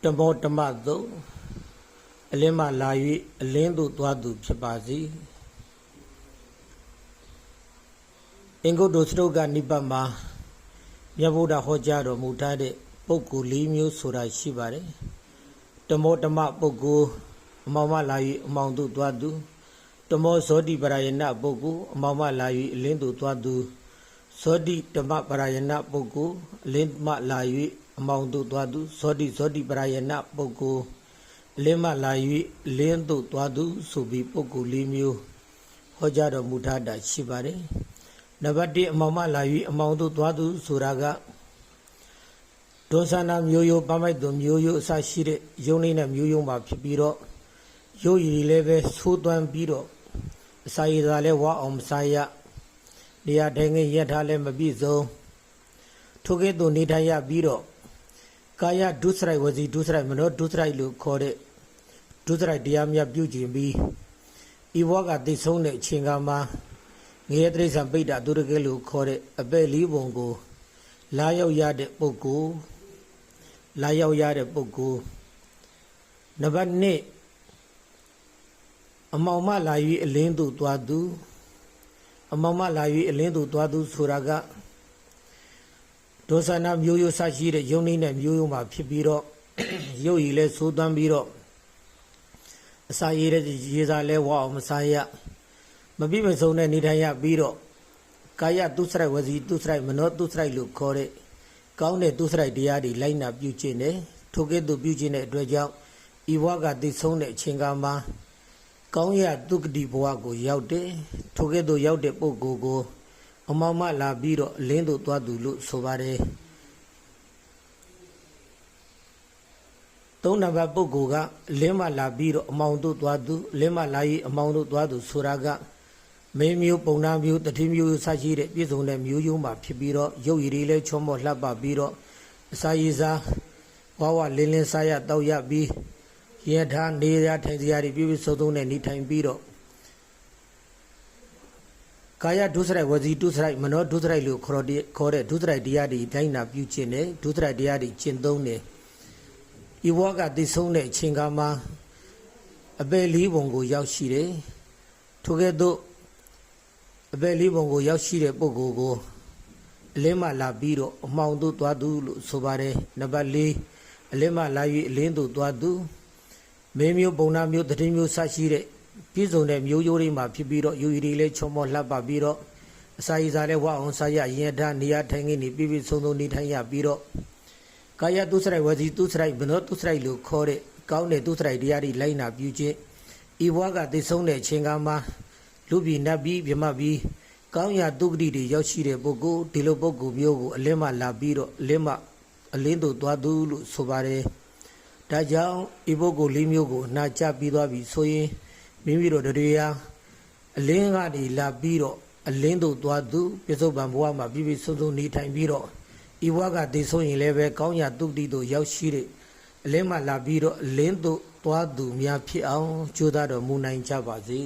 တမောတမသုအလင်းမှလာ၍အလင်းသို့သွားသူဖြစ်ပါစေအင်္ဂုတ္တစတုကနိပတ်မှာမြတ်ဗုဒ္ဓဟောကြားတော်မူထားတဲ့ပုဂ္ဂိုလ်၄မျိုးဆိုတာရှိပါတယ်တမောတမပုဂ္ဂိုလ်အမောင်မှလာ၍အမောင်သို့သွားသူတမောဇောတိပရာယဏပုဂ္ဂိုလ်အမောင်မှလာ၍အလင်းသို့သွားသူဇောတိဓမ္မပရာယဏပုဂ္ဂိုလ်အလင်းမှလာ၍အမောင်သို့သွားသူဇောတိပရာယဏပုဂ္ဂိုလ်အလင်းမှလာ၍အလင်းသို့သွားသူဆိုပြီးပုဂ္ဂိုလ်၄မျိုးဟောကြားတော်မူထားတာရှိပါတယ်နံပါတ်1အမောင်မှလာ၍အမောင်သို့သွားသူဆိုတာကဒေါသနာမျိုးရိုးပမိုက်သူမျိုးရိုးအစရှိတဲ့ယုံလေးနဲ့မျိုးရိုးမှာဖြစ်ပြီးတော့ရုပ်ရည်လည်းပဲသိုးသွမ်းပြီးတော့အစာရည်သာလည်းဝအောင်မစားရနေရာထိုင်ခင်းရက်ထားလည်းမပြည့်စုံထိုကဲ့သို့နေထိုင်ရပြီးတော့ကာယဒုစရိုက်ဝစီဒုစရိုက်မနောဒုစရိုက်လို့ခေါ်တဲ့ဒုစရိုက်တရားများပြုကျင်ပြီးဤဘဝကသိဆုံးတဲ့အချိန်ကမှာငရဲတိရစ္ဆာန်ပိဋ္ဌသူတကယ်လို့ခေါ်တဲ့အပည့်လေးပုံကိုလာရောက်ရတဲ့ပုဂ္ဂိုလ်နံပါတ်2အမောင်မှလာ၍အလင်းသို့သွားသူအမောင်မှလာ၍အလင်းသို့သွားသူဆိုတာကဒေါသနာမျိုးရိုးစရှိတဲ့ယုံနေနဲ့မျိုးရိုးမှာဖြစ်ပြီးတော့ရုပ်ရည်လဲသိုးသွမ်းပြီးတော့အစာရည်တဲ့ရေစာလဲဝအောင်မစားရမပြည့်မစုံတဲ့နေထိုင်ရပြီးတော့ကာယဒုစရိုက်ဝစီဒုစရိုက်မနောဒုစရိုက်လို့ခေါ်တဲ့ကောင်းတဲ့ဒုစရိုက်တရားတွေလိုက်နာပြုကျင့်တယ်ထိုကဲ့သို့ပြုကျင့်တဲ့အတွက်ကြောင့်ဤဘဝကသိဆုံးတဲ့အချိန်ကမှာကောင်းရဒုက္ခတိဘဝကိုရောက်တယ်ထိုကဲ့သို့ရောက်တဲ့ပုဂ္ဂိုလ်ကိုအမောင်မှလာပြီးတော့အလင်းသို့သွားသူလို့ဆိုပါတယ်သုံးနံပါတ်ပုဂ္ဂိုလ်ကအလင်းမှလာပြီးတော့အမောင်သို့သွားသူအလင်းမှလာပြီးအမောင်သို့သွားသူဆိုတာကမင်းမျိုးပုံနာမျိုးတတိမျိုးစရှိတဲ့ပြည့်စုံတဲ့မျိုးရိုးမှာဖြစ်ပြီးတော့ရုပ်ရည်လေးချောမောလှပပြီးတော့အစာရည်စားဝဝလင်းလင်းစားရတောက်ရပြီးရထားနေရထိုင်စရာတွေပြည့်ပြည့်စုံစုံနဲ့နေထိုင်ပြီးတော့ကာယဒုစရိုက်ဝစီဒုစရိုက်မနောဒုစရိုက်လို့ခေါ်တဲ့ဒုစရိုက်တရားတွေတိုင်းနာပြုကျင့်တယ်ဒုစရိုက်တရားတွေကျင့်သုံးတယ်ဤဘဝကသိဆုံးတဲ့အချိန်ကမှာအပယ်လေးပုံကိုရောက်ရှိတယ်ထိုကဲ့သို့အပယ်လေးပုံကိုရောက်ရှိတဲ့ပုဂ္ဂိုလ်ကိုအလင်းမှလာပြီးတော့အမှောင်သို့သွားသူလို့ဆိုပါတယ်နံပါတ်4အလင်းမှလာ၍အလင်းသို့သွားသူမင်းမျိုးပုံနာမျိုးတတိမျိုးစရှိတဲ့ပြည့်စုံတဲ့မျိုးရိုးတွေမှာဖြစ်ပြီးတော့ယူရီလေးချောမောလှပပြီးတော့အစာရည်စားလေးဝအောင်စားရရင်ထားနေရထိုင်ခင်းနေပြည့်ပြည့်စုံစုံနေထိုင်ရပြီးတော့ကာယဒုစရိုက်ဝစီဒုစရိုက်ဘနောဒုစရိုက်လို့ခေါ်တဲ့ကောင်းတဲ့ဒုစရိုက်တရားတွေလိုက်နာပြုခြင်းဤဘဝကသိဆုံးတဲ့အချိန်ကမှာလူပြည်နတ်ပြည်မြမပြည်ကောင်းရာဒုက္ခတွေရောက်ရှိတဲ့ပုဂ္ဂိုလ်ဒီလိုပုဂ္ဂိုလ်မျိုးကိုအလင်းမှလာပြီးတော့အလင်းသို့သွားသူလို့ဆိုပါတယ်ဒါကြောင့်ဤပုဂ္ဂိုလ်၄မျိုးကိုနာကြပြီးသွားပြီဆိုရင်မိမိတို့တွေဟာအလင်းကနေလာပြီးတော့အလင်းသို့သွားသူပြစ္ဆုတ်ပံဘဝမှာပြည့်ပြည့်စုံစုံနေထိုင်ပြီးတော့ဤဘဝကသိဆုံးရင်လည်းပဲကောင်းရာဒုက္ခတို့ရောက်ရှိတဲ့အလင်းမှလာပြီးတော့အလင်းသို့သွားသူများဖြစ်အောင်ကြိုးစားတော်မူနိုင်ကြပါစေ